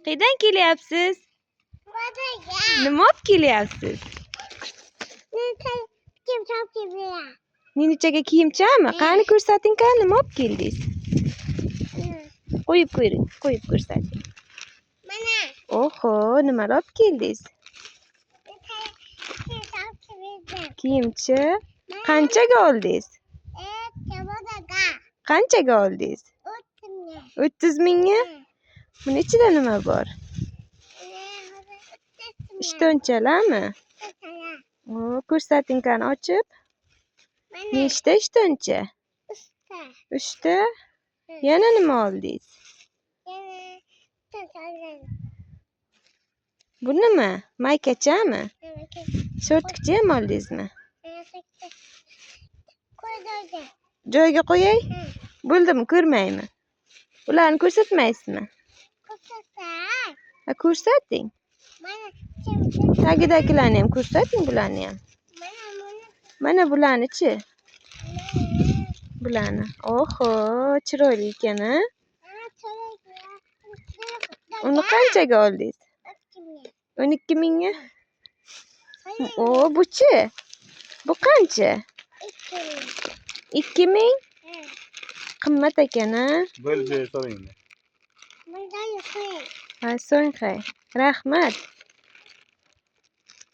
Qayerdan kelyapsiz? Nima olib kelyapsiz? Ninichaga kiyimchami? Qani ko'rsating, qani nima olib keldingiz? Qo'yib ko'ring, qo'yib ko'rsating. Mana. Oho, nimalar olib keldingiz? Kiyimchi. Qanchaga oldingiz? Qanchaga oldingiz? 30 mingga. Buni ichida nima bor? Ishtonchalarmi? Ko'rsating qani ochib. Nechta ishtoncha? 3ta. Yana nima oldingiz? Bu nima? Maykachami? Shortikcha ham oldingizmi? Joyiga qo'yay? Bo'ldimi, ko'rmaymi? Ularni ko'rsatmaysizmi? Ko'rsating. Tagidagilarni ham ko'rsating, bularni ham. Mana bularni-chi? Bularni. Oho, chiroyli ekan-a? Uni qanchaga oldingiz? 12 mingga. Bu-chi? Bu qancha? 2 ming. Qimmat ekan-a? Bo'ldi, so'ring. Ha, so'ng hay. Rahmat.